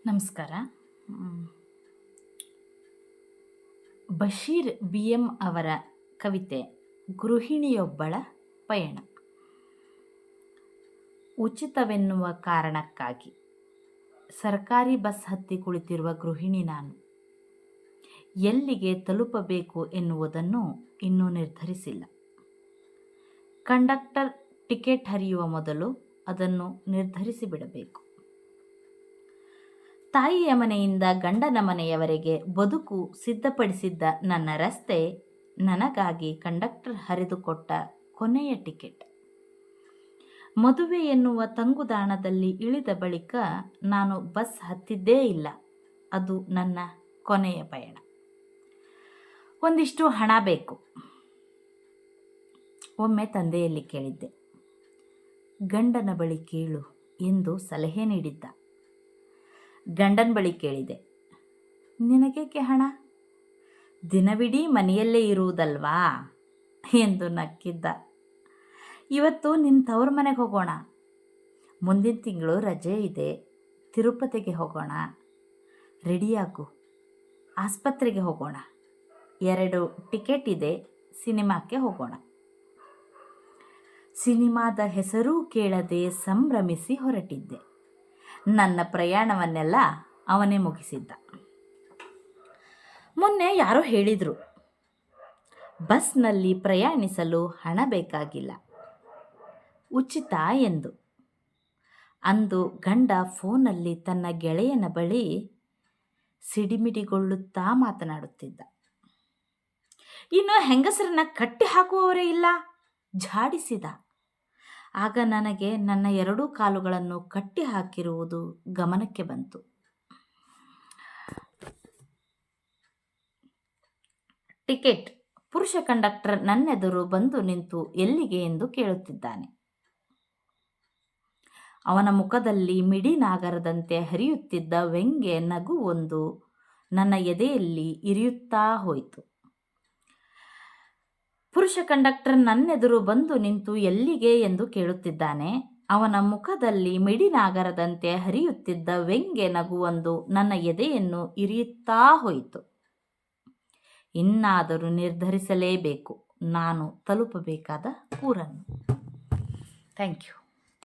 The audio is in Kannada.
ನಮಸ್ಕಾರ. ಬಶೀರ್ BM ಅವರ ಕವಿತೆ ಗೃಹಿಣಿಯೊಬ್ಬಳ ಪಯಣ. ಉಚಿತವೆನ್ನುವ ಕಾರಣಕ್ಕಾಗಿ ಸರ್ಕಾರಿ ಬಸ್ ಹತ್ತಿ ಕುಳಿತಿರುವ ಗೃಹಿಣಿ ನಾನು. ಎಲ್ಲಿಗೆ ತಲುಪಬೇಕು ಎನ್ನುವುದನ್ನು ಇನ್ನೂ ನಿರ್ಧರಿಸಿಲ್ಲ. ಕಂಡಕ್ಟರ್ ಟಿಕೆಟ್ ಹರಿಯುವ ಮೊದಲು ಅದನ್ನು ನಿರ್ಧರಿಸಿ ಬಿಡಬೇಕು. ತಾಯಿಯ ಮನೆಯಿಂದ ಗಂಡನ ಮನೆಯವರೆಗೆ ಬದುಕು ಸಿದ್ಧಪಡಿಸಿದ್ದ ನನ್ನ ರಸ್ತೆ ನನಗಾಗಿ ಕಂಡಕ್ಟರ್ ಹರಿದುಕೊಟ್ಟ ಕೊನೆಯ ಟಿಕೆಟ್. ಮದುವೆ ಎನ್ನುವ ತಂಗುದಾಣದಲ್ಲಿ ಇಳಿದ ಬಳಿಕ ನಾನು ಬಸ್ ಹತ್ತಿದ್ದೇ ಇಲ್ಲ. ಅದು ನನ್ನ ಕೊನೆಯ ಪಯಣ. ಒಂದಿಷ್ಟು ಹಣ ಬೇಕು. ಒಮ್ಮೆ ತಂದೆಯಲ್ಲಿ ಕೇಳಿದ್ದೆ. ಗಂಡನ ಬಳಿ ಕೇಳು ಎಂದು ಸಲಹೆ ನೀಡಿದ್ದ. ಗಂಡನ ಬಳಿ ಕೇಳಿದೆ. ನಿನಗೇಕೆ ಹಣ? ದಿನವಿಡೀ ಮನೆಯಲ್ಲೇ ಇರುವುದಲ್ವಾ ಎಂದು ನಕ್ಕಿದ್ದ. ಇವತ್ತು ನಿನ್ನ ತವ್ರ ಮನೆಗೆ ಹೋಗೋಣ. ಮುಂದಿನ ತಿಂಗಳು ರಜೆ ಇದೆ. ತಿರುಪತಿಗೆ ಹೋಗೋಣ. ರೆಡಿಯಾಗು. ಆಸ್ಪತ್ರೆಗೆ ಹೋಗೋಣ. 2 ಟಿಕೆಟ್ ಇದೆ. ಸಿನಿಮಾಕ್ಕೆ ಹೋಗೋಣ. ಸಿನಿಮಾದ ಹೆಸರೂ ಕೇಳದೆ ಸಂಭ್ರಮಿಸಿ ಹೊರಟಿದ್ದೆ. ನನ್ನ ಪ್ರಯಾಣವನ್ನೆಲ್ಲ ಅವನೇ ಮುಗಿಸಿದ್ದ. ಮೊನ್ನೆ ಯಾರೋ ಹೇಳಿದರು, ಬಸ್ನಲ್ಲಿ ಪ್ರಯಾಣಿಸಲು ಹಣ ಬೇಕಾಗಿಲ್ಲ, ಉಚಿತ ಎಂದು. ಅಂದು ಗಂಡ ಫೋನಲ್ಲಿ ತನ್ನ ಗೆಳೆಯನ ಬಳಿ ಸಿಡಿಮಿಡಿಗೊಳ್ಳುತ್ತಾ ಮಾತನಾಡುತ್ತಿದ್ದ. ಇನ್ನು ಹೆಂಗಸರನ್ನ ಕಟ್ಟಿ ಹಾಕುವವರೇ ಇಲ್ಲ, ಝಾಡಿಸಿದ. ಆಗ ನನಗೆ ನನ್ನ 2 ಕಾಲುಗಳನ್ನು ಕಟ್ಟಿ ಹಾಕಿರುವುದು ಗಮನಕ್ಕೆ ಬಂತು. ಟಿಕೆಟ್. ಪುರುಷ ಕಂಡಕ್ಟರ್ ನನ್ನೆದುರು ಬಂದು ನಿಂತು ಎಲ್ಲಿಗೆ ಎಂದು ಕೇಳುತ್ತಿದ್ದಾನೆ. ಅವನ ಮುಖದಲ್ಲಿ ಮಿಡಿನಾಗರದಂತೆ ಹರಿಯುತ್ತಿದ್ದ ವ್ಯಂಗ್ಯ ನಗುವೊಂದು ನನ್ನ ಎದೆಯಲ್ಲಿ ಇರಿಯುತ್ತಾ ಹೋಯಿತು. ಪುರುಷ ಕಂಡಕ್ಟರ್ ನನ್ನೆದುರು ಬಂದು ನಿಂತು ಎಲ್ಲಿಗೆ ಎಂದು ಕೇಳುತ್ತಿದ್ದಾನೆ. ಅವನ ಮುಖದಲ್ಲಿ ಮಿಡಿನಾಗರದಂತೆ ಹರಿಯುತ್ತಿದ್ದ ವ್ಯಂಗ್ಯ ನಗುವೊಂದು ನನ್ನ ಎದೆಯನ್ನು ಇರಿಯುತ್ತಾ ಹೋಯಿತು. ಇನ್ನಾದರೂ ನಿರ್ಧರಿಸಲೇಬೇಕು ನಾನು ತಲುಪಬೇಕಾದ ಊರನ್ನು. Thank you.